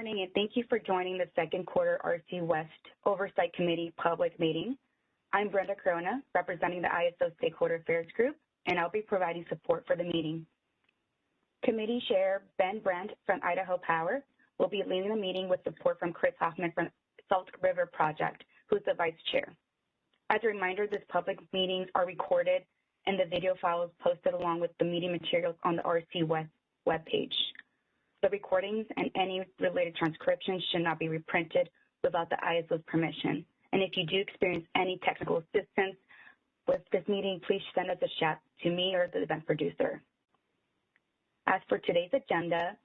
morning, and thank you for joining the second quarter RC West Oversight Committee public meeting. I'm Brenda Corona, representing the ISO Stakeholder Affairs Group, and I'll be providing support for the meeting. Committee Chair Ben Brandt from Idaho Power will be leading the meeting with support from Chris Hoffman from Salt River Project, who's the Vice Chair. As a reminder, these public meetings are recorded and the video file is posted along with the meeting materials on the RC West webpage. The recordings and any related transcriptions should not be reprinted without the ISO's permission. And if you do experience any technical assistance with this meeting, please send us a chat to me or the event producer. As for today's agenda,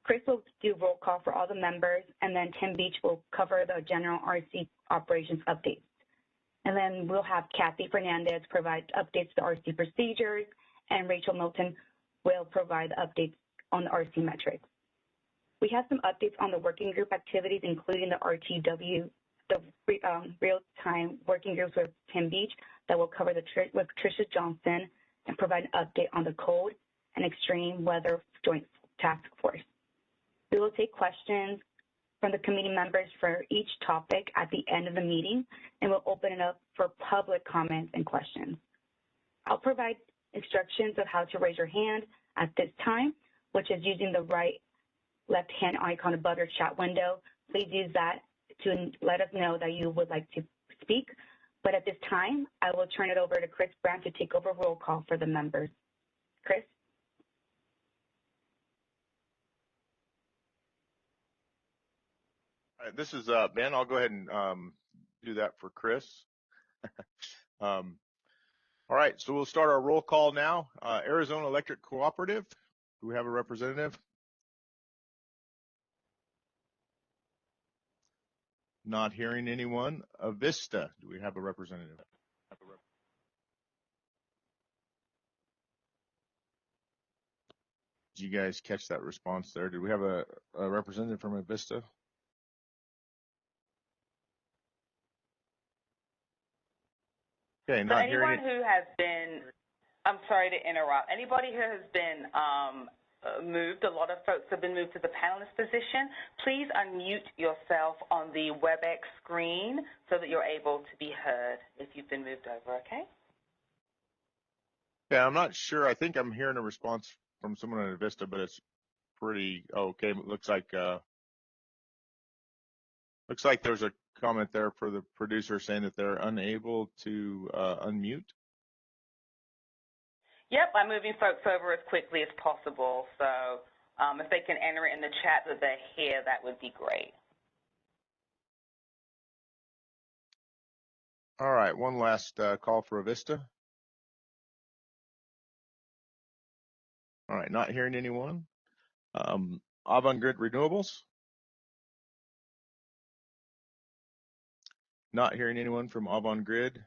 Chris will do roll call for all the members, and then Tim Beach will cover the general RC operations updates. And then we'll have Kathy Fernandez provide updates to RC procedures, and Rachel Milton will provide updates on the Rcmetrics. We have some updates on the working group activities, including the RTW, the real-time working groups with Tim Beach that will cover with Tricia Johnson and provide an update on the cold and extreme weather joint task force. We will take questions from the committee members for each topic at the end of the meeting, and we'll open it up for public comments and questions. I'll provide instructions of how to raise your hand at this time, which is using the right left-hand icon above your chat window. Please use that to let us know that you would like to speak. But at this time, I will turn it over to Chris Brandt to take over roll call for the members. Chris? All right, this is Ben. I'll go ahead and do that for Chris. All right, so we'll start our roll call now. Arizona Electric Cooperative, do we have a representative? Not hearing anyone. Avista, do we have a representative? Did you guys catch that response there? Did we have a representative from Avista? Okay, so anyone who has been, I'm sorry to interrupt, anybody who has been moved, a lot of folks have been moved to the panelist position, please unmute yourself on the WebEx screen so that you're able to be heard if you've been moved over, okay? Yeah, I'm not sure. I think I'm hearing a response from someone at Avista, but it's pretty okay. It looks like there's a comment there for the producer saying that they're unable to unmute. Yep, I'm moving folks over as quickly as possible. So if they can enter it in the chat that they're here, that would be great. All right, one last call for Avista. All right, not hearing anyone. Avant-Grid Renewables. Not hearing anyone from Avant-Grid.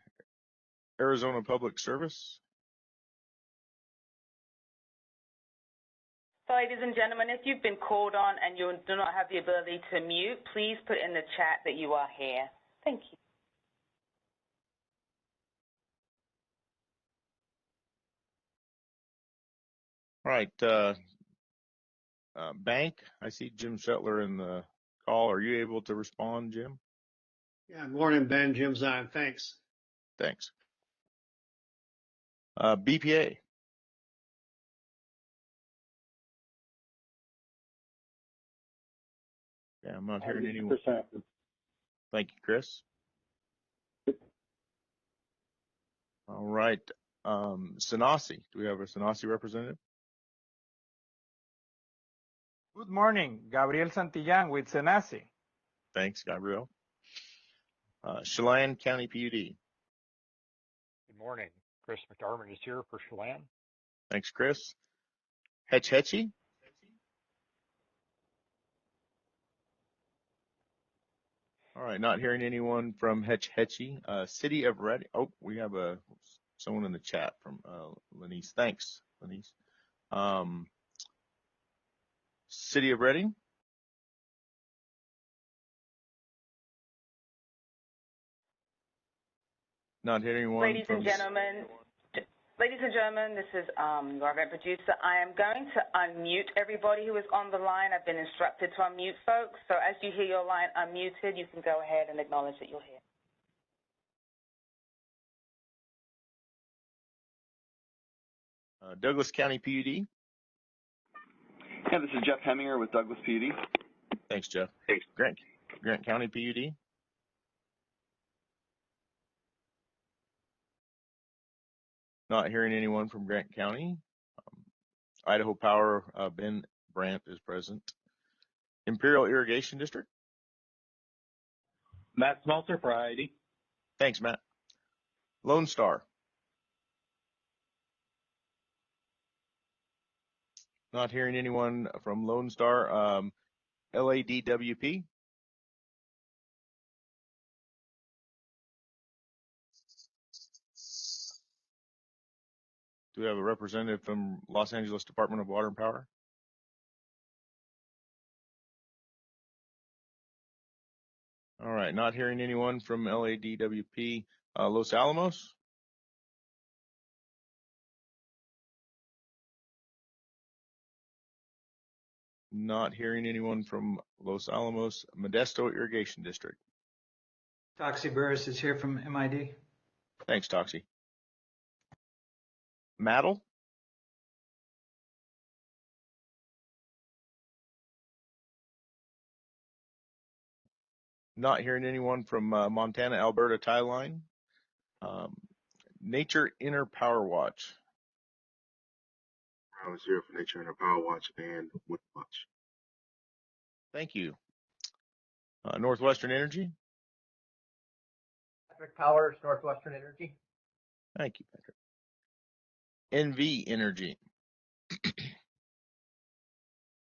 Arizona Public Service. So, ladies and gentlemen, if you've been called on and you do not have the ability to mute, please put in the chat that you are here. Thank you. All right, Bank, I see Jim Shetler in the call. Are you able to respond, Jim? Yeah, morning, Ben. Jim Zion. Thanks. Thanks. BPA. Yeah, I'm not hearing anyone. Thank you, Chris. All right. Sanasi. Do we have a Sanasi representative? Good morning. Gabriel Santillan with Sanasi. Thanks, Gabriel. Chelan County PUD. Good morning. Chris McDermott is here for Chelan. Thanks, Chris. Hetch Hetchy. All right, not hearing anyone from Hetch Hetchy. City of Reading. Oh, we have someone in the chat from Lenise. Thanks, Lenise. City of Reading. Not hearing anyone. Ladies and gentlemen, Ladies and gentlemen, this is your event producer. I am going to unmute everybody who is on the line. I've been instructed to unmute folks. So as you hear your line unmuted, you can go ahead and acknowledge that you're here. Douglas County PUD. Yeah, this is Jeff Heminger with Douglas PUD. Thanks, Jeff. Grant County PUD. Not hearing anyone from Grant County. Idaho Power, Ben Brandt is present. Imperial Irrigation District. Matt Smeltzer for IID. Thanks, Matt. Lone Star. Not hearing anyone from Lone Star. LADWP. Do we have a representative from Los Angeles Department of Water and Power? All right, not hearing anyone from LADWP. Los Alamos. Not hearing anyone from Los Alamos. Modesto Irrigation District. Toxie Burris is here from MID. Thanks, Toxie. Maddle. Not hearing anyone from Montana, Alberta tie line. Nature Inner Power Watch. I was here for Nature Inner Power Watch and Wood Watch. Thank you. Northwestern Energy. Patrick Powers, Northwestern Energy. Thank you, Patrick. NV Energy.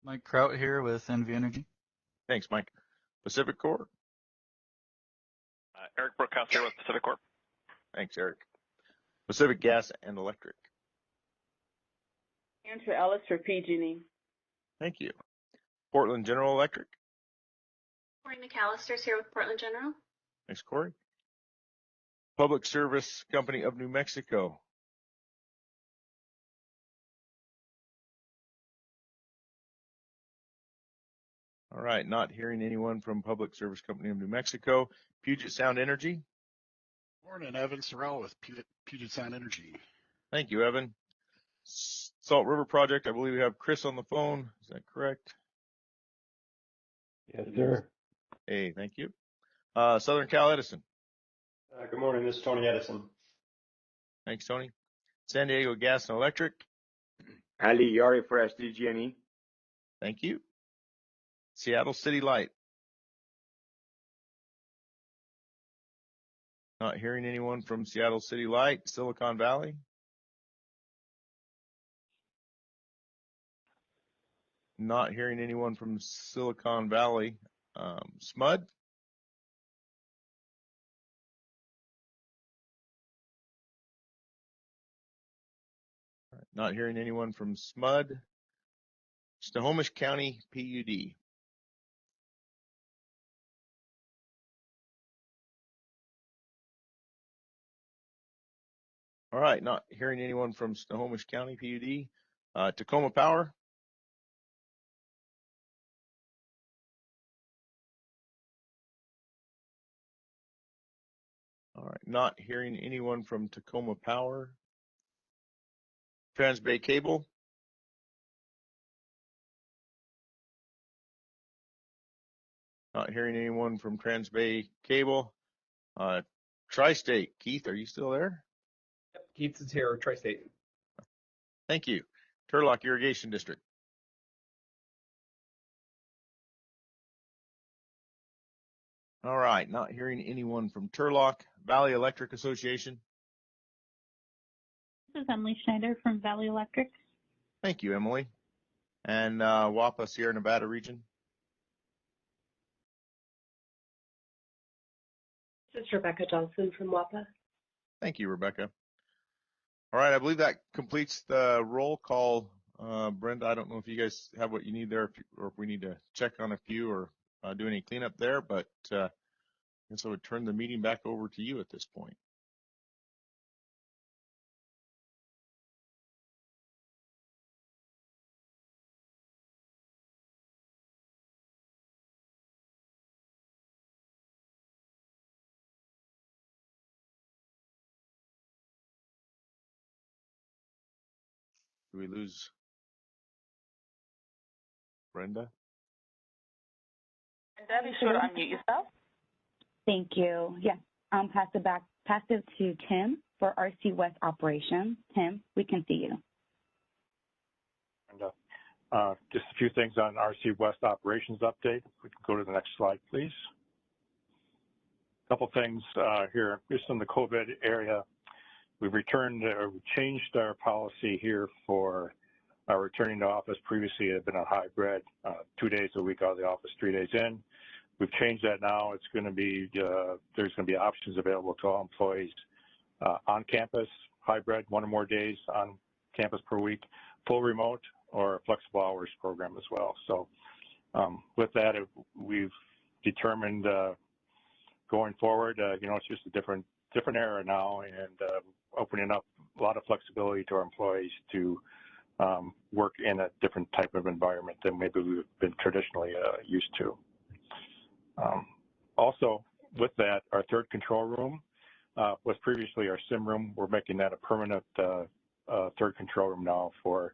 Mike Kraut here with NV Energy. Thanks, Mike. Pacific Corp. Eric Brookhouse here with Pacific Corp. Thanks, Eric. Pacific Gas and Electric. Andrew Ellis for PG&E. Thank you. Portland General Electric. Corey McAllister's here with Portland General. Thanks, Corey. Public Service Company of New Mexico. All right, not hearing anyone from Public Service Company of New Mexico. Puget Sound Energy. Morning, Evan Sorrell with Puget Sound Energy. Thank you, Evan. Salt River Project, I believe we have Chris on the phone. Is that correct? Yes, sir. Hey, thank you. Southern Cal Edison. Good morning, this is Tony Edison. Thanks, Tony. San Diego Gas and Electric. Ali Yari for SDG&E. Thank you. Seattle City Light. Not hearing anyone from Seattle City Light. Silicon Valley. Not hearing anyone from Silicon Valley. SMUD. Not hearing anyone from SMUD. Snohomish County PUD. All right, not hearing anyone from Snohomish County PUD. Tacoma Power. All right, not hearing anyone from Tacoma Power. Transbay Cable. Not hearing anyone from Transbay Cable. Tri-State. Keith, are you still there? Yep, Keith is here, Tri-State. Thank you. Turlock Irrigation District. All right, not hearing anyone from Turlock. Valley Electric Association. This is Emily Schneider from Valley Electric. Thank you, Emily. And WAPA Sierra Nevada region. This is Rebecca Johnson from WAPA. Thank you, Rebecca. All right, I believe that completes the roll call. Brenda, I don't know if you guys have what you need there, or if we need to check on a few or do any cleanup there, but I guess I would turn the meeting back over to you at this point. Do we lose Brenda? Brenda, be sure to unmute yourself. Thank you. Yes, pass it to Tim for RC West operations. Tim, we can see you. Just a few things on RC West operations update. We can go to the next slide, please. A couple things here, just in the COVID area. We've changed our policy here for returning to office. Previously, it had been a hybrid, 2 days a week out of the office, 3 days in. We've changed that now. It's going to be, there's going to be options available to all employees on campus, hybrid, 1 or more days on campus per week, full remote, or a flexible hours program as well. So with that, we've determined going forward, it's just a different era now, and opening up a lot of flexibility to our employees to work in a different type of environment than maybe we've been traditionally used to. Also, with that, our third control room was previously our sim room. We're making that a permanent third control room now for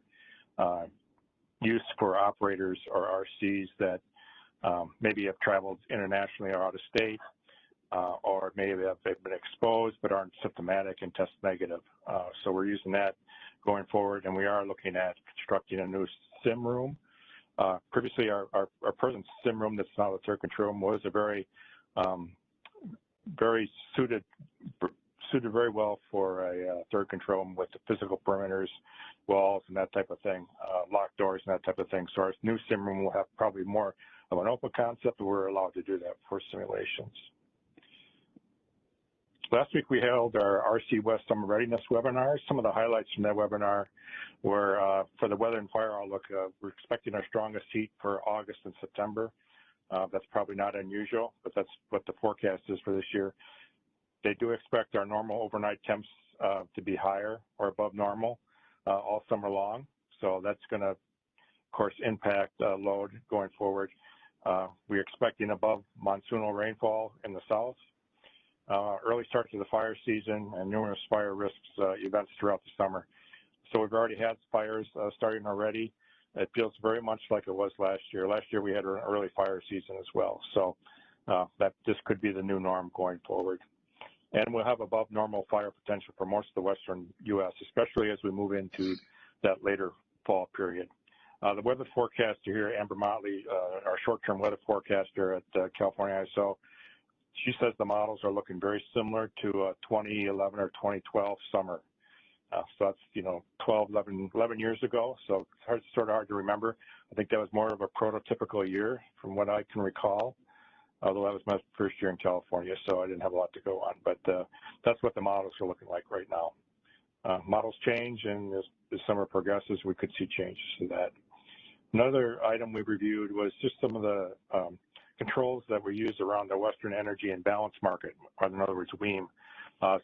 use for operators or RCs that maybe have traveled internationally or out of state, or maybe they've been exposed but aren't symptomatic and test negative. So we're using that going forward, and we are looking at constructing a new sim room. Previously, our present sim room that's now the third control room was a very suited very well for a third control room with the physical perimeters, walls, and that type of thing, locked doors and that type of thing. So our new sim room will have probably more of an open concept, but we're allowed to do that for simulations. Last week we held our RC West Summer Readiness webinar. Some of the highlights from that webinar were for the weather and fire outlook. We're expecting our strongest heat for August and September. That's probably not unusual, but that's what the forecast is for this year. They do expect our normal overnight temps to be higher or above normal all summer long. So that's going to, of course, impact load going forward. We're expecting above monsoonal rainfall in the south. Early start to the fire season and numerous fire risks events throughout the summer. So we've already had fires starting already. It feels very much like it was last year. Last year we had an early fire season as well. So that this could be the new norm going forward. And we'll have above normal fire potential for most of the western U.S., especially as we move into that later fall period. The weather forecaster here, Amber Motley, our short-term weather forecaster at California ISO, she says the models are looking very similar to 2011 or 2012 summer. So that's, 11 years ago. So it's sort of hard to remember. I think that was more of a prototypical year from what I can recall, although that was my first year in California, so I didn't have a lot to go on. But that's what the models are looking like right now. Models change, and as summer progresses, we could see changes to that. Another item we reviewed was just some of the controls that were used around the Western Energy and Balance Market, or in other words, WEAM.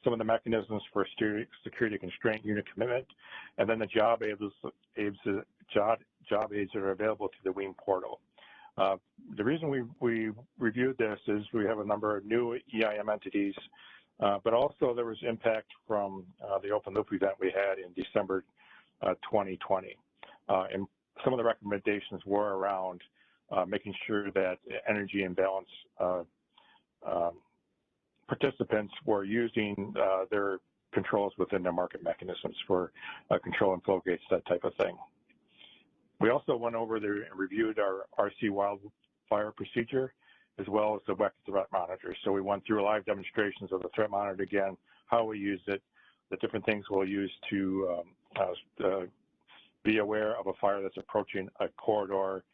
Some of the mechanisms for security constraint unit commitment, and then the job aids that are available to the WEAM portal. The reason we reviewed this is we have a number of new EIM entities, but also there was impact from the open loop event we had in December 2020. And some of the recommendations were around making sure that energy and balance participants were using their controls within their market mechanisms for control and flow gates, that type of thing. We also went over there and reviewed our RC wildfire procedure, as well as the WEC threat monitor. So we went through live demonstrations of the threat monitor again, how we use it, the different things we'll use to be aware of a fire that's approaching a corridor,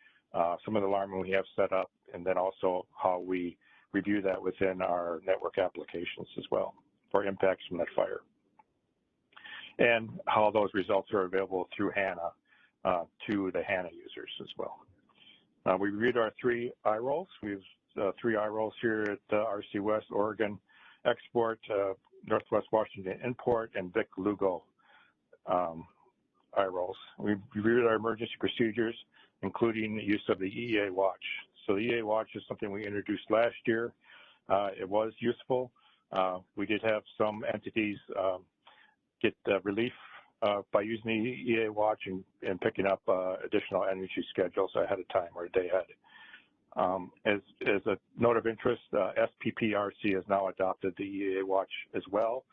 some of the alarming we have set up, and then also how we review that within our network applications as well for impacts from that fire. And how those results are available through HANA to the HANA users as well. We reviewed our 3 I-rolls. We have 3 I-rolls here at RC West, Oregon Export, Northwest Washington Import, and Vic Lugo I-rolls. We reviewed our emergency procedures, including the use of the EEA Watch. So the EEA Watch is something we introduced last year. It was useful. We did have some entities get relief by using the EA Watch and picking up additional energy schedules ahead of time or a day ahead. As a note of interest, SPPRC has now adopted the EA Watch as well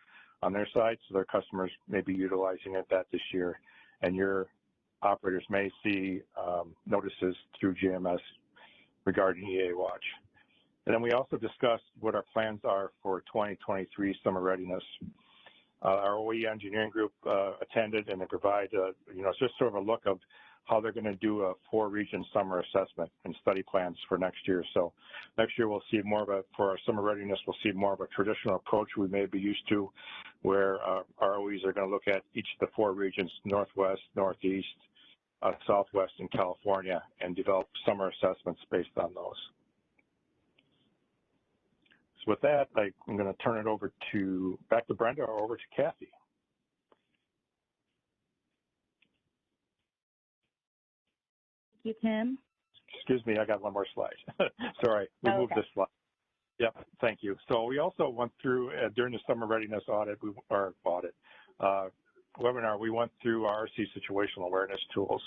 on their side, so their customers may be utilizing that this year, and your operators may see notices through GMS regarding EA Watch. And then we also discussed what our plans are for 2023 summer readiness. Our OE engineering group attended, and they provide, just sort of a look of how they're going to do a 4-region summer assessment and study plans for next year. So next year we'll see more of for our summer readiness, we'll see more of a traditional approach we may be used to, where our OEs are going to look at each of the 4 regions, Northwest, Northeast, Southwest, and California, and develop summer assessments based on those. So with that, I'm going to turn it over back to Brenda or over to Kathy. Thank you, Tim. Excuse me, I got one more slide. Sorry, we moved this slide. Yep, thank you. So we also went through, during the summer readiness webinar, we went through our RC situational awareness tools.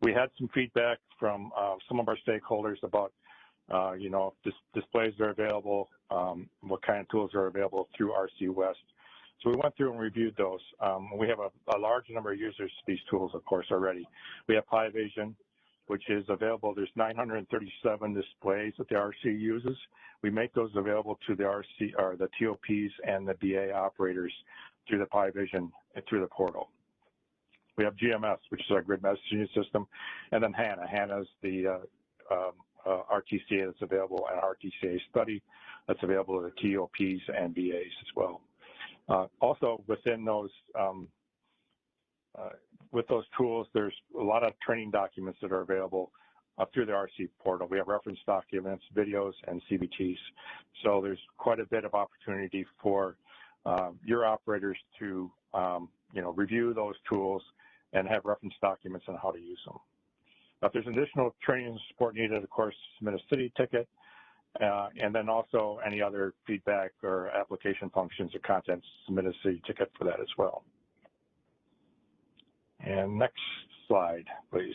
We had some feedback from some of our stakeholders about, if displays are available, what kind of tools are available through RC West. So we went through and reviewed those. We have a large number of users to these tools, of course, already. We have PiVision, which is available. There's 937 displays that the RC uses. We make those available to the RC or the TOPs and the BA operators through the PiVision and through the portal. We have GMS, which is our grid messaging system, and then HANA. HANA is the RTCA that's available, and RTCA study that's available to the TOPs and BAs as well. Also, within those with those tools, there's a lot of training documents that are available through the RC portal. We have reference documents, videos, and CBTs. So there's quite a bit of opportunity for your operators to, review those tools and have reference documents on how to use them. If there's additional training and support needed, of course, submit a city ticket, and then also any other feedback or application functions or contents, submit a city ticket for that as well. And next slide, please.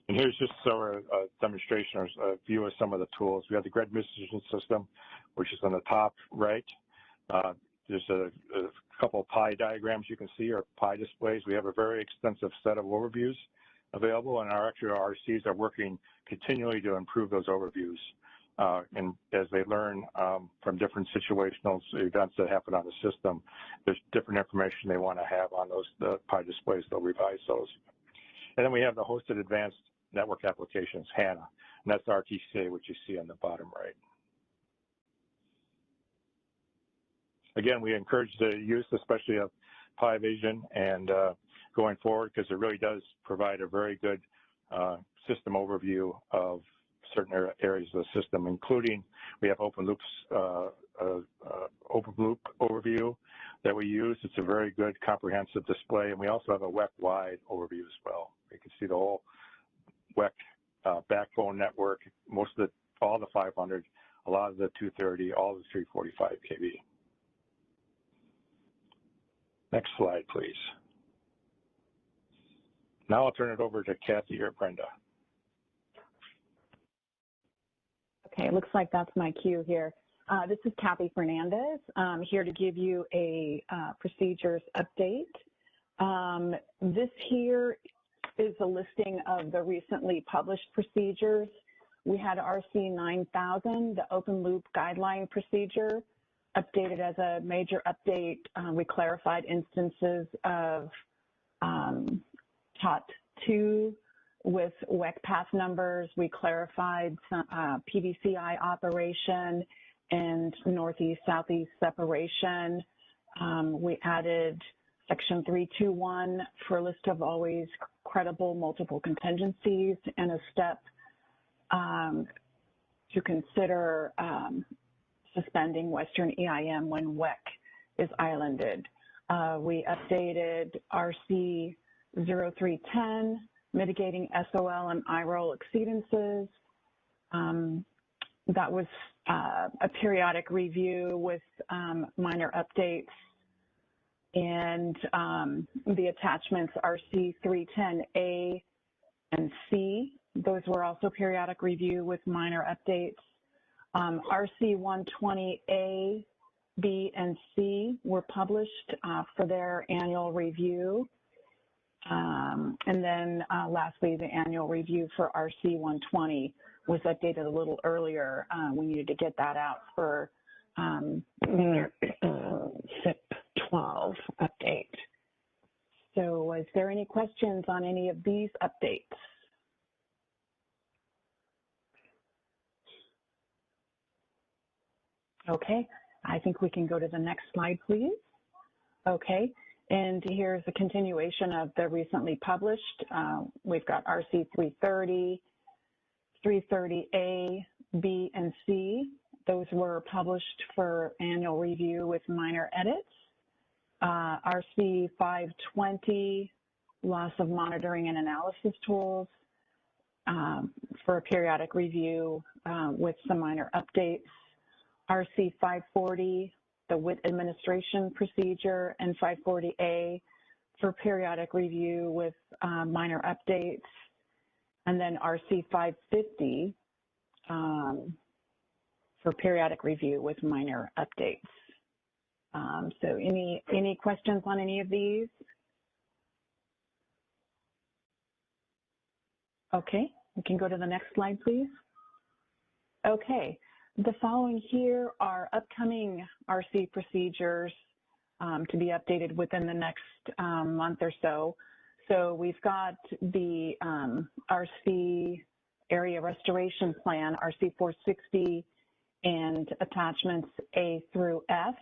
And here's just a demonstration or a view of some of the tools. We have the grid messaging system, which is on the top right. There's a couple of pie diagrams you can see, or pie displays. We have a very extensive set of overviews available, and our RCs are working continually to improve those overviews. And as they learn from different situational events that happen on the system, there's different information they want to have on the pie displays. They'll revise those. And then we have the hosted advanced network applications, HANA, and that's RTCA, which you see on the bottom right. Again, we encourage the use, especially of PiVision, and going forward, because it really does provide a very good system overview of certain areas of the system, including we have open loop overview that we use. It's a very good comprehensive display, and we also have a WEC-wide overview as well. You can see the whole WEC backbone network, all the 500, a lot of the 230, all the 345 kV. Next slide, please. Now I'll turn it over to Kathy or Brenda. Okay, it looks like that's my cue here. This is Kathy Fernandez. I'm here to give you a procedures update. This here is a listing of the recently published procedures. We had RC 9000, the open loop guideline procedure, updated as a major update. We clarified instances of TOT 2 with WEC path numbers. We clarified some PDCI operation and northeast-southeast separation. We added section 321 for a list of always credible multiple contingencies and a step to consider suspending Western EIM when WEC is islanded. We updated RC 0310, mitigating SOL and IROL exceedances. That was a periodic review with minor updates. And the attachments are C310A and C. Those were also periodic review with minor updates. RC120A, B, and C were published for their annual review. And then lastly, the annual review for RC120 was updated a little earlier. We needed to get that out for SIP 12 update. So is there any questions on any of these updates? Okay, I think we can go to the next slide, please. Okay, and here's a continuation of the recently published. We've got RC 330, 330A, B, and C. Those were published for annual review with minor edits. RC 520, loss of monitoring and analysis tools, for a periodic review with some minor updates. RC 540, the WIT administration procedure, and 540A for periodic review with minor updates. And then RC 550 for periodic review with minor updates. So any questions on any of these? Okay, we can go to the next slide, please. Okay, the following here are upcoming RC procedures to be updated within the next month or so. So we've got the RC Area Restoration Plan, RC 460, and attachments A through F.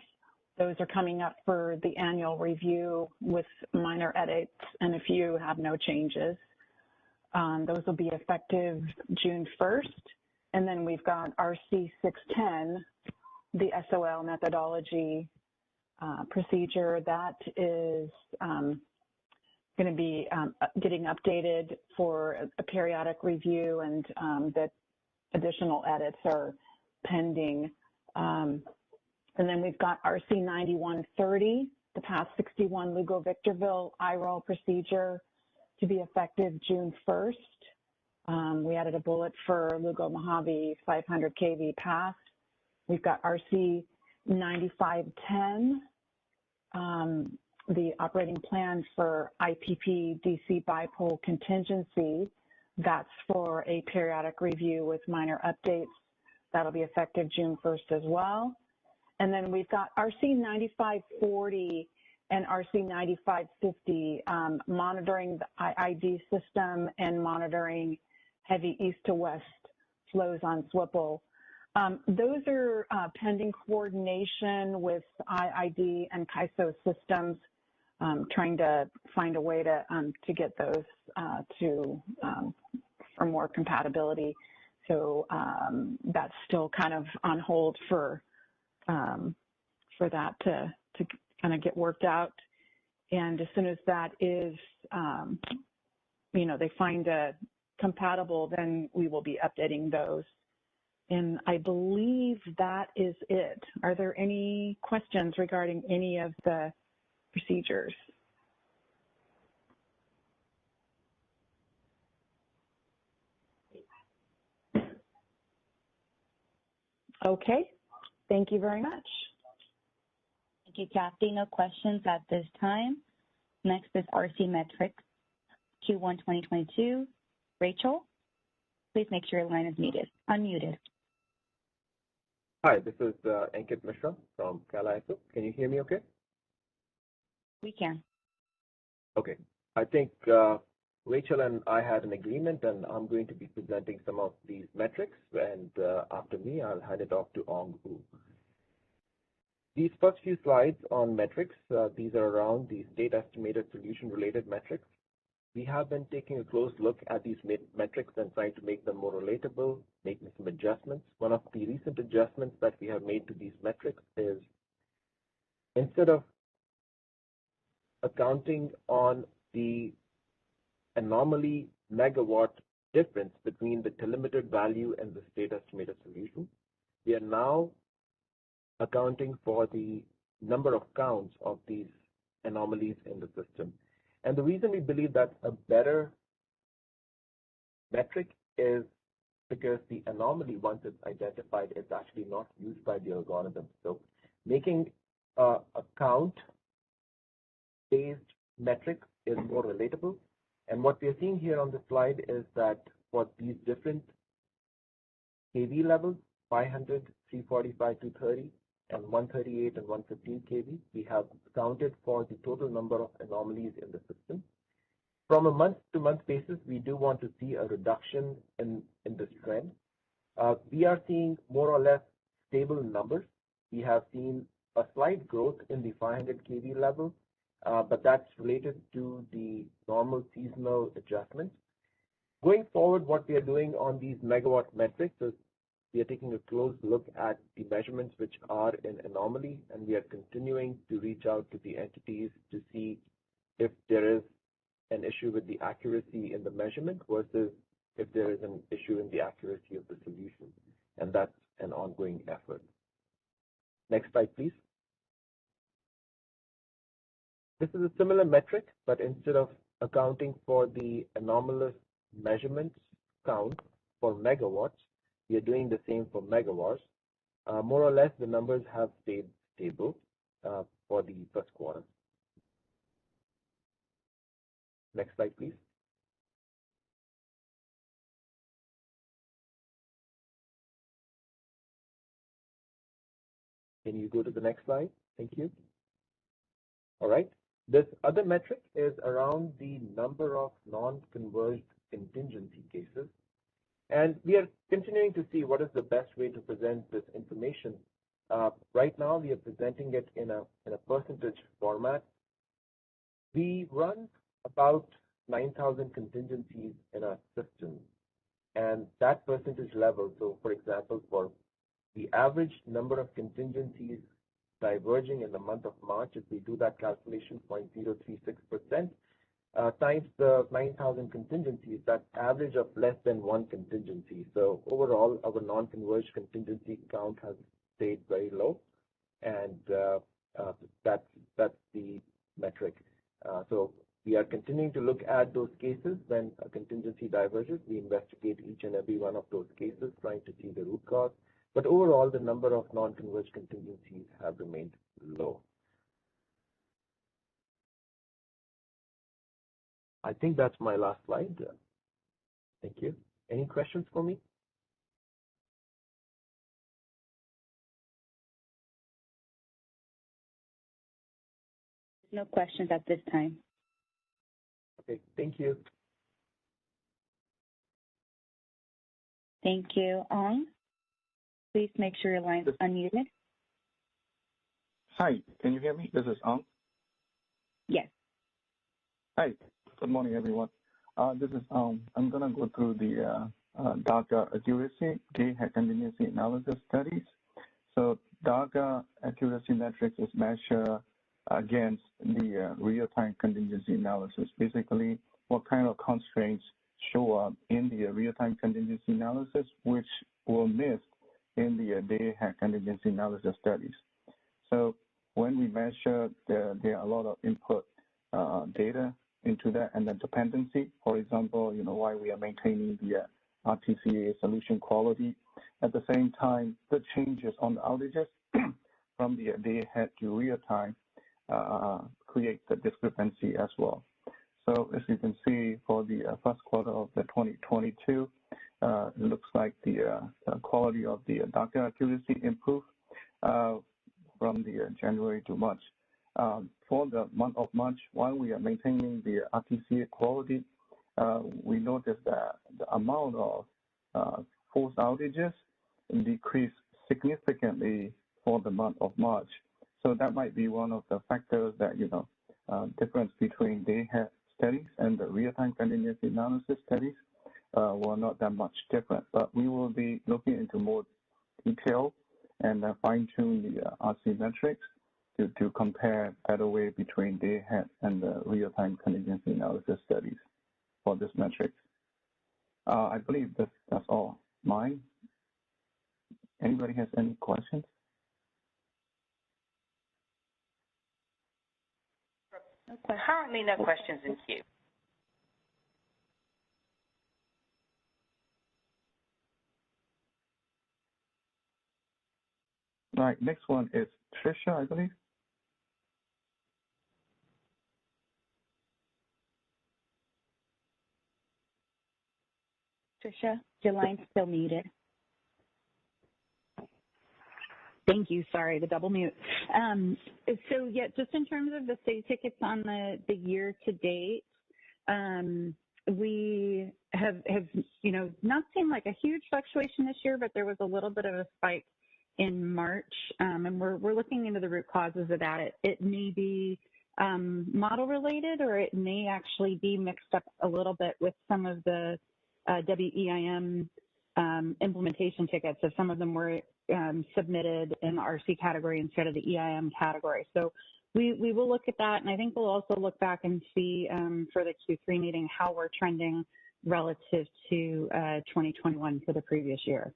Those are coming up for the annual review with minor edits, and a few have no changes. Those will be effective June 1st. And then we've got RC 610, the SOL methodology procedure. That is going to be getting updated for a periodic review, and the additional edits are pending. And then we've got RC 9130, the PAS 61 Lugo-Victorville IROL procedure to be effective June 1st. We added a bullet for Lugo-Mojave 500 kV PAS. We've got RC 9510, the operating plan for IPP DC bipole contingency. That's for a periodic review with minor updates. That'll be effective June 1st as well. And then we've got RC 9540 and RC 9550, monitoring the IID system and monitoring heavy east to west flows on SWPL. Those are pending coordination with IID and CAISO systems, trying to find a way to get those for more compatibility. So that's still kind of on hold for that to kind of get worked out. And as soon as that is, they find a compatible, then we will be updating those. And I believe that is it. Are there any questions regarding any of the procedures? Okay, thank you very much. Thank you, Kathy. No questions at this time. Next is Rcmetrics Q1 2022. Rachel, please make sure your line is unmuted. Hi, this is Ankit Mishra from CalISO. Can you hear me okay? We can. Okay. I think Rachel and I had an agreement, and I'm going to be presenting some of these metrics, and after me, I'll hand it off to Ong Hu. These first few slides on metrics, these are around the state estimated solution related metrics. We have been taking a close look at these metrics and trying to make them more relatable, making some adjustments. One of the recent adjustments that we have made to these metrics is, instead of accounting on the anomaly megawatt difference between the telemited value and the state estimated solution, we are now accounting for the number of counts of these anomalies in the system. And the reason we believe that's a better metric is because the anomaly, once it's identified, is actually not used by the algorithm. So making a count-based metric is more relatable. And what we're seeing here on the slide is that for these different KV levels, 500, 345, 230, and 138 and 115 kV, we have counted for the total number of anomalies in the system. From a month-to-month basis, we do want to see a reduction in this trend. We are seeing more or less stable numbers. We have seen a slight growth in the 500 kV level, but that's related to the normal seasonal adjustments. Going forward, what we are doing on these megawatt metrics is we are taking a close look at the measurements which are in anomaly, and we are continuing to reach out to the entities to see if there is an issue with the accuracy in the measurement versus if there is an issue in the accuracy of the solution. And that's an ongoing effort. Next slide, please. This is a similar metric, but instead of accounting for the anomalous measurements count for megawatts, we are doing the same for megawatts. More or less, the numbers have stayed stable for the first quarter. Next slide, please. Can you go to the next slide? Thank you. All right. This other metric is around the number of non-converged contingency cases. And we are continuing to see what is the best way to present this information. Right now, we are presenting it in a percentage format. We run about 9,000 contingencies in our system. And that percentage level, so for example, for the average number of contingencies diverging in the month of March, if we do that calculation, 0.036%, times the 9,000 contingencies, that's average of less than one contingency. So overall, our non-converged contingency count has stayed very low, and that's the metric. So we are continuing to look at those cases when a contingency diverges. We investigate each and every one of those cases, trying to see the root cause. But overall, the number of non-converged contingencies have remained low. I think that's my last slide. Thank you. Any questions for me? No questions at this time. Okay, thank you. Thank you. Ong, please make sure your line is unmuted. Hi, can you hear me? This is Ong. Yes. Hi, good morning, everyone. This is I'm going to go through the DAGA accuracy, day-ahead contingency analysis studies. So DAGA accuracy metrics is measured against the real-time contingency analysis. Basically, what kind of constraints show up in the real-time contingency analysis, which were missed in the day-ahead contingency analysis studies. So when we measure, there are a lot of input data into that, and then dependency. For example, why we are maintaining the RTCA solution quality. At the same time, the changes on the outages from the day-ahead to real-time create the discrepancy as well. So as you can see, for the first quarter of the 2022, it looks like the quality of the DAGA accuracy improved from the January to March. For the month of March, while we are maintaining the RTCA quality, we noticed that the amount of forced outages decreased significantly for the month of March. So that might be one of the factors that, difference between day-ahead studies and the real-time contingency analysis studies were not that much different. But we will be looking into more detail and fine-tune the RC metrics to compare better way between day-ahead and the real-time contingency analysis studies for this metric. I believe that's all mine. Anybody has any questions? Currently, no questions in queue. All right, next one is Tricia, I believe. Tricia, your line's still muted. Thank you. Sorry, the double mute. So yeah, just in terms of the state tickets on the year to date, we have not seen like a huge fluctuation this year, but there was a little bit of a spike in March, and we're looking into the root causes of that. It may be model related, or it may actually be mixed up a little bit with some of the WEIM implementation tickets. So some of them were submitted in the RC category instead of the EIM category. So we will look at that, and I think we'll also look back and see for the Q3 meeting how we're trending relative to 2021 for the previous year.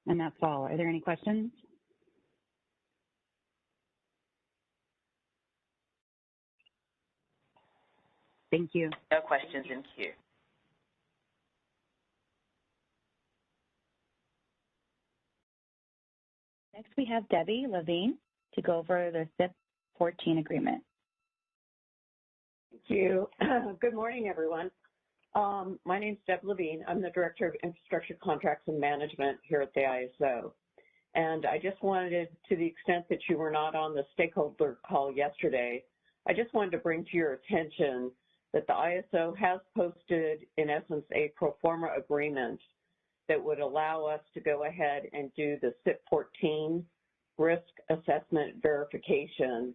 And that's all. Are there any questions? Thank you. No questions in queue. Next, we have Debbie Levine to go over the SIP 14 agreement. Thank you. Good morning, everyone. My name is Deb Levine. I'm the Director of Infrastructure Contracts and Management here at the ISO. And I just wanted, to the extent that you were not on the stakeholder call yesterday, I just wanted to bring to your attention that the ISO has posted, in essence, a pro forma agreement that would allow us to go ahead and do the SIP 14 risk assessment verification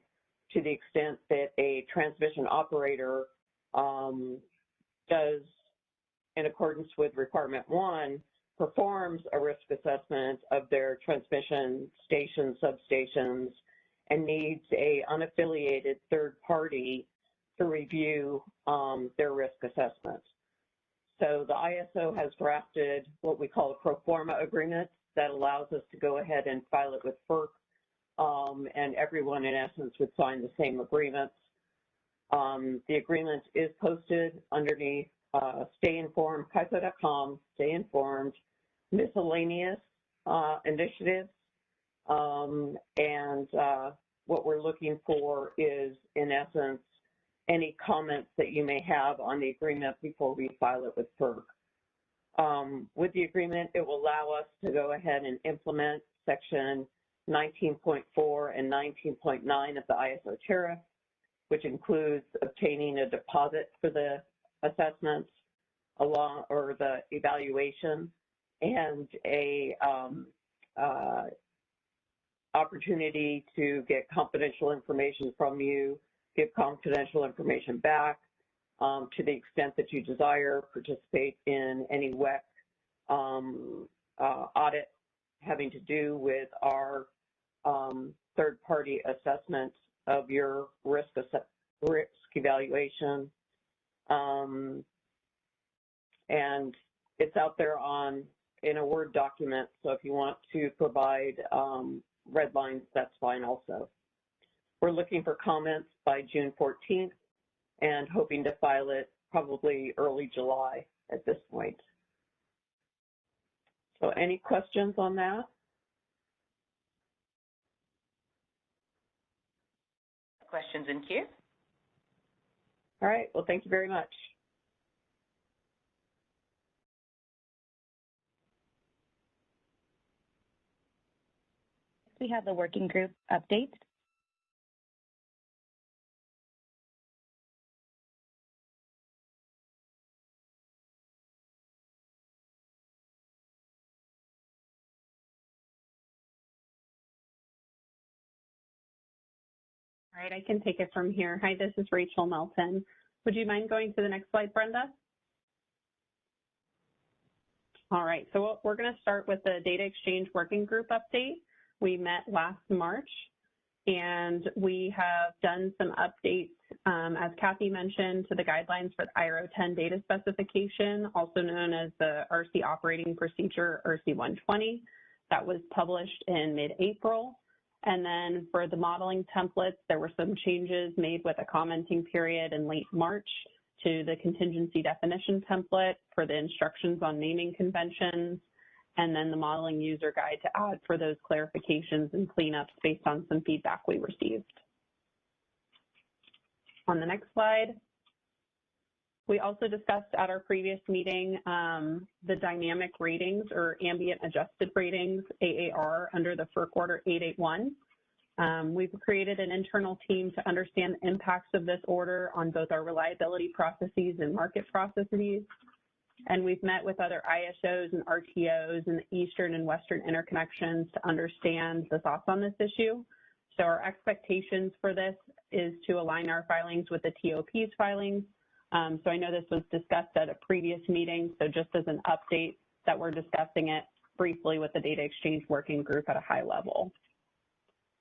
to the extent that a transmission operator does, in accordance with requirement 1, performs a risk assessment of their transmission stations, substations, and needs a unaffiliated third party to review their risk assessment. So the ISO has drafted what we call a pro forma agreement that allows us to go ahead and file it with FERC, and everyone in essence would sign the same agreements. The agreement is posted underneath Stay Informed, KIPO.com, Stay Informed, miscellaneous initiatives, and what we're looking for is, in essence, any comments that you may have on the agreement before we file it with FERC. With the agreement, it will allow us to go ahead and implement Section 19.4 and 19.9 of the ISO tariff, which includes obtaining a deposit for the assessments or the evaluation, and a opportunity to get confidential information from you, give confidential information back to the extent that you desire, participate in any WEC audit having to do with our third-party assessment of your risk evaluation. And it's out there in a Word document, so if you want to provide red lines, that's fine also. We're looking for comments by June 14th and hoping to file it probably early July at this point. So any questions on that? Questions in queue? All right, well, thank you very much. We have the working group update. All right, I can take it from here. Hi, this is Rachel Melton. Would you mind going to the next slide, Brenda? All right, so we're going to start with the Data Exchange Working Group update. We met last March, and we have done some updates, as Kathy mentioned, to the guidelines for the IRO 10 data specification, also known as the RC Operating Procedure, RC 120. That was published in mid-April. And then for the modeling templates, there were some changes made with a commenting period in late March to the contingency definition template for the instructions on naming conventions, and then the modeling user guide to add for those clarifications and cleanups based on some feedback we received. On the next slide, we also discussed at our previous meeting the dynamic ratings or ambient adjusted ratings, AAR, under the FERC Order 881. We've created an internal team to understand the impacts of this order on both our reliability processes and market processes. And we've met with other ISOs and RTOs in the Eastern and Western interconnections to understand the thoughts on this issue. So our expectations for this is to align our filings with the TOP's filings. So I know this was discussed at a previous meeting, so just as an update that we're discussing it briefly with the Data Exchange Working Group at a high level.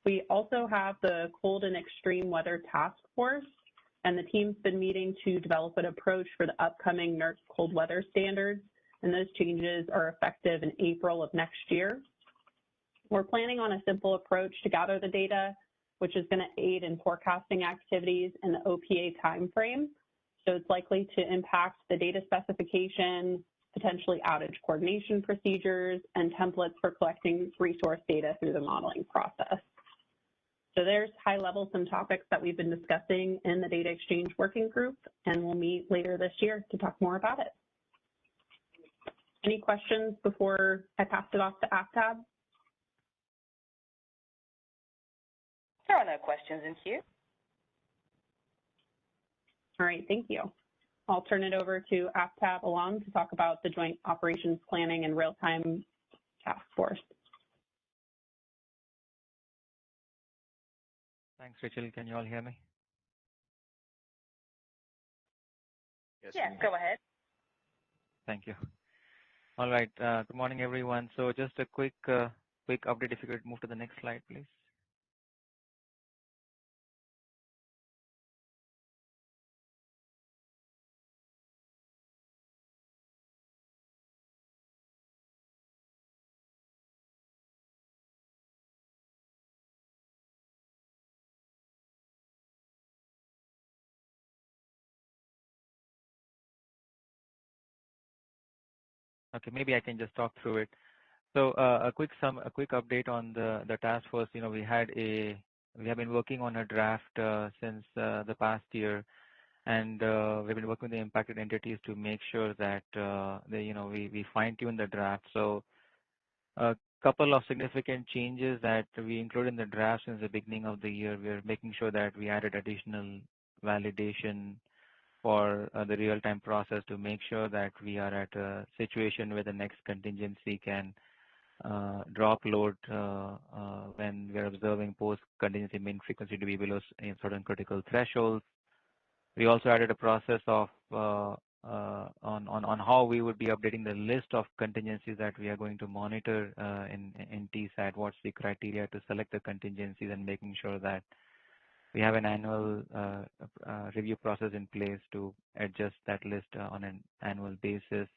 We also have the Cold and Extreme Weather Task Force, and the team's been meeting to develop an approach for the upcoming NERC cold weather standards, and those changes are effective in April of next year. We're planning on a simple approach to gather the data, which is going to aid in forecasting activities in the OPA timeframe. So it's likely to impact the data specification, potentially outage coordination procedures, and templates for collecting resource data through the modeling process. So there's high level some topics that we've been discussing in the Data Exchange Working Group, and we'll meet later this year to talk more about it. Any questions before I pass it off to AFTAB? There are no questions in queue. All right, thank you. I'll turn it over to AFTAB Alam to talk about the Joint Operations Planning and Real-Time Task Force. Thanks, Rachel. Can you all hear me? Yes, go ahead. Thank you. All right. Good morning, everyone. So just a quick update. If you could move to the next slide, please. Okay, maybe I can just talk through it. So a quick update on the task force. You know, we have been working on a draft since the past year, and we've been working with the impacted entities to make sure that we fine-tune the draft. So a couple of significant changes that we included in the draft since the beginning of the year. We're making sure that we added additional validation for the real-time process to make sure that we are at a situation where the next contingency can drop load when we're observing post-contingency mean frequency to be below certain critical thresholds. We also added a process of on how we would be updating the list of contingencies that we are going to monitor in TSAT. What's the criteria to select the contingencies, and making sure that we have an annual review process in place to adjust that list on an annual basis.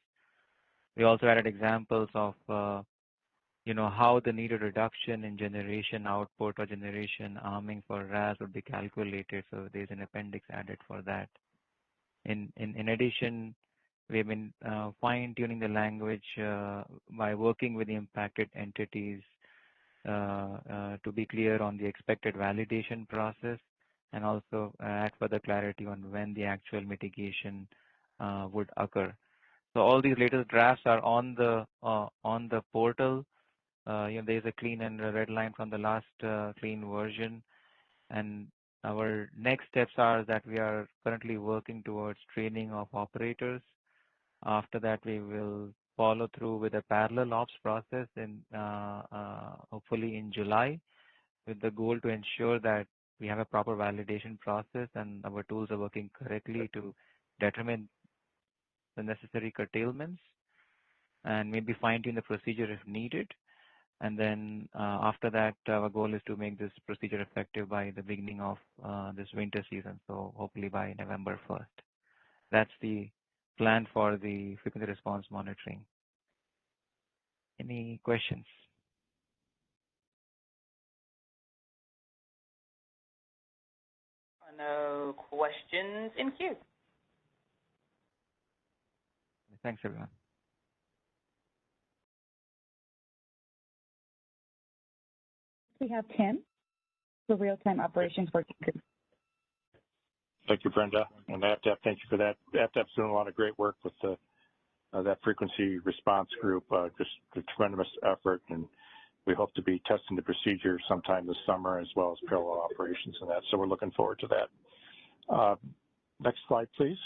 We also added examples of how the needed reduction in generation output or generation arming for RAS would be calculated. So there's an appendix added for that. In addition, we've been fine-tuning the language by working with the impacted entities to be clear on the expected validation process, and also add further clarity on when the actual mitigation would occur. So all these latest drafts are on the portal. There's a clean and a red line from the last clean version, and our next steps are that we are currently working towards training of operators. After that, we will follow through with a parallel ops process in hopefully in July, with the goal to ensure that we have a proper validation process and our tools are working correctly to determine the necessary curtailments and maybe fine-tune the procedure if needed. And then after that, our goal is to make this procedure effective by the beginning of this winter season, so hopefully by November 1st. That's the plan for the frequency response monitoring. Any questions? No questions in queue. Thanks, everyone. We have Tim, the Real-Time Operations Working Group. Thank you, Brenda, and AFTAP, thank you for that. AFTAP's doing a lot of great work with the that frequency response group, just a tremendous effort, and we hope to be testing the procedure sometime this summer as well as parallel operations and that, so we're looking forward to that. Next slide, please.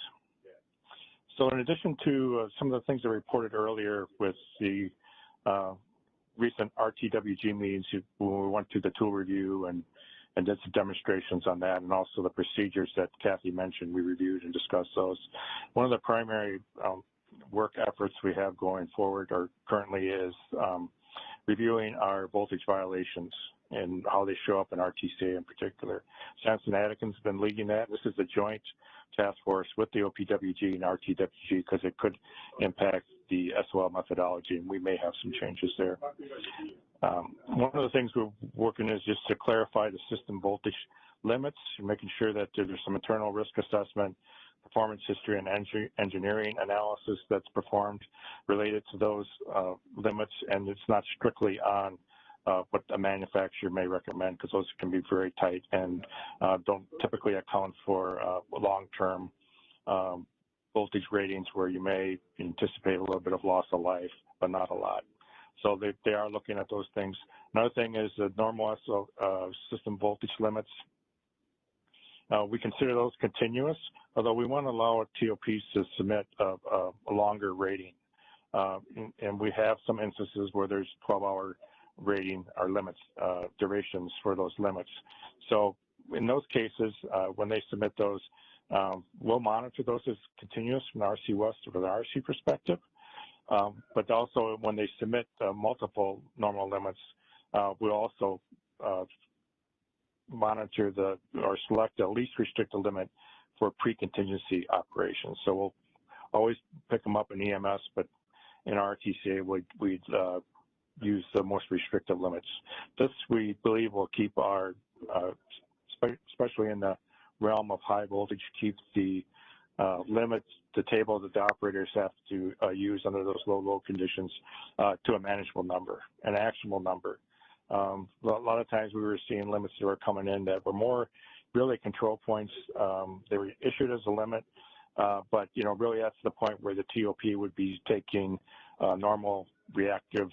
So in addition to some of the things that reported earlier with the recent RTWG meetings, when we went through the tool review and did some demonstrations on that, and also the procedures that Kathy mentioned, we reviewed and discussed those. One of the primary work efforts we have going forward or currently is reviewing our voltage violations and how they show up in RTCA in particular. Samson Atkins's been leading that. This is a joint task force with the OPWG and RTWG because it could impact the SOL methodology, and we may have some changes there. One of the things we're working is just to clarify the system voltage limits, making sure that there's some internal risk assessment, performance history, and engineering analysis that's performed related to those limits, and it's not strictly on what a manufacturer may recommend because those can be very tight and don't typically account for long-term voltage ratings where you may anticipate a little bit of loss of life, but not a lot. So they are looking at those things. Another thing is the normal system voltage limits. We consider those continuous, although we want to allow TOPs to submit a longer rating. And we have some instances where there's 12-hour rating or limits, durations for those limits. So in those cases, when they submit those, we'll monitor those as continuous from the RC West or the RC perspective. But also when they submit multiple normal limits, we'll also monitor or select the least restricted limit for pre-contingency operations. So we'll always pick them up in EMS, but in RTCA, we'd use the most restrictive limits. This, we believe, will keep our, especially in the realm of high voltage, keep the limits, the table that the operators have to use under those low load conditions to a manageable number, an actionable number. A lot of times we were seeing limits that were coming in that were more really control points. They were issued as a limit, but really that's the point where the TOP would be taking normal reactive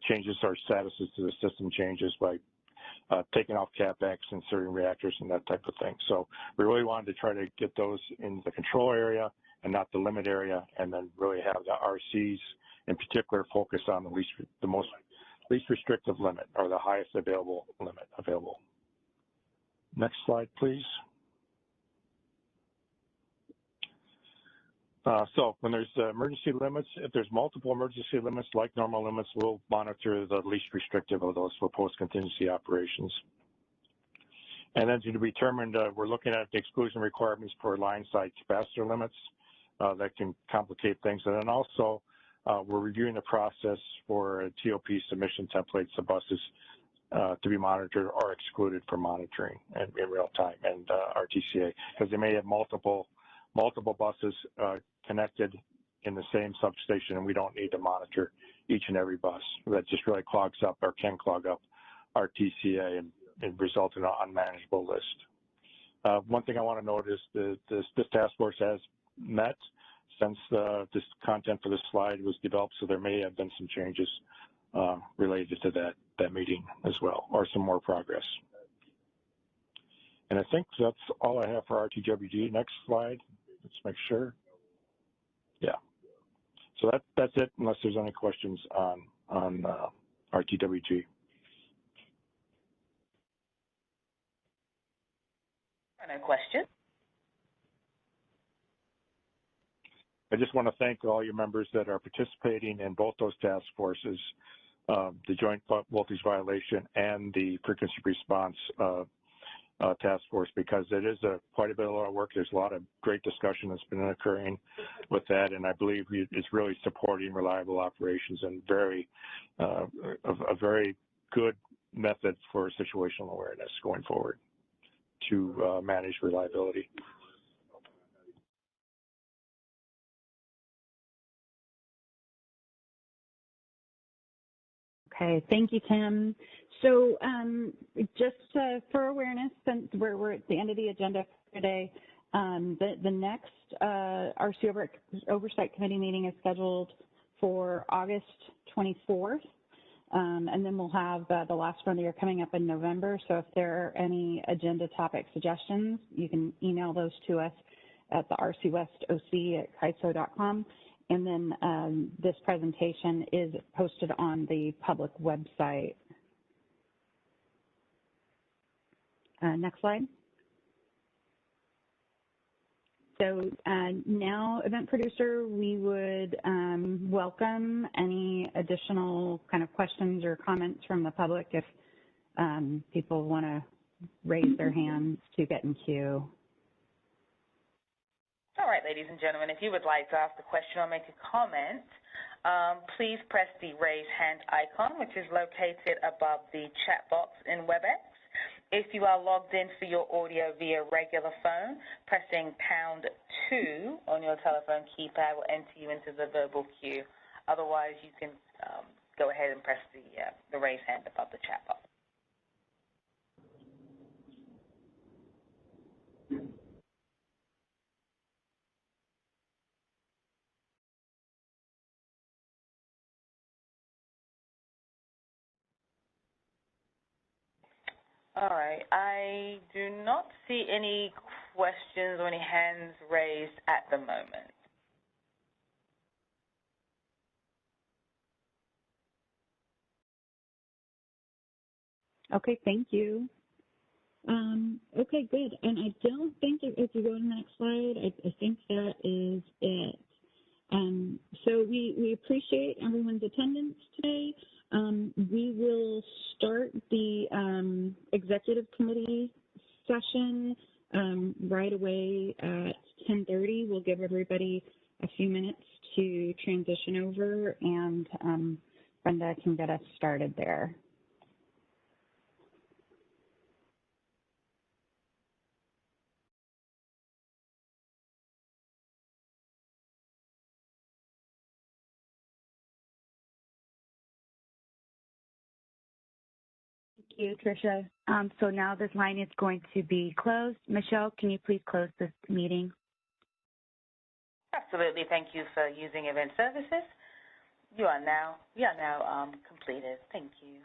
changes or statuses to the system changes by taking off CapEx, inserting reactors, and that type of thing. So we really wanted to try to get those in the control area and not the limit area, and then really have the RCs in particular focus on the most least restrictive limit or the highest available limit available. Next slide, please. So when there's emergency limits, if there's multiple emergency limits like normal limits, we'll monitor the least restrictive of those for post-contingency operations. And then to be determined, we're looking at the exclusion requirements for line-side capacitor limits that can complicate things. And then also, we're reviewing the process for TOP submission templates of buses to be monitored or excluded from monitoring in real time and RTCA, because they may have multiple buses connected in the same substation, and we don't need to monitor each and every bus. That just really clogs up or can clog up RTCA and result in an unmanageable list. One thing I want to note is this task force has met since this content for this slide was developed, so there may have been some changes related to that meeting as well, or some more progress. And I think that's all I have for RTWG. Next slide. Let's make sure. Yeah. So that's it, unless there's any questions on RTWG. No question. I just want to thank all your members that are participating in both those task forces, the joint voltage violation and the frequency response task force, because it is quite a bit of work. There's a lot of great discussion that's been occurring with that, and I believe it's really supporting reliable operations and a very good method for situational awareness going forward. to manage reliability. Okay, thank you, Tim. So just for awareness, since we're at the end of the agenda for today, the next RC Oversight Committee meeting is scheduled for August 24th, and then we'll have the last one of the year coming up in November. So if there are any agenda topic suggestions, you can email those to us at the rcwestoc@kaiso.com. And then this presentation is posted on the public website. Next slide. So now, event producer, we would welcome any additional kind of questions or comments from the public if people want to raise their hands to get in queue. All right, ladies and gentlemen, if you would like to ask a question or make a comment, please press the raise hand icon, which is located above the chat box in WebEx. If you are logged in for your audio via regular phone, pressing #2 on your telephone keypad will enter you into the verbal queue. Otherwise, you can go ahead and press the raise hand above the chat box. All right, I do not see any questions or any hands raised at the moment. Okay, thank you. Okay, good. And I don't think if you go to the next slide, I think that is it. So we appreciate everyone's attendance today. We will start the executive committee session right away at 10:30. We'll give everybody a few minutes to transition over, and Brenda can get us started there. Thank you, Tricia. So now this line is going to be closed. Michelle, can you please close this meeting? Absolutely. Thank you for using Event Services. We are now completed. Thank you.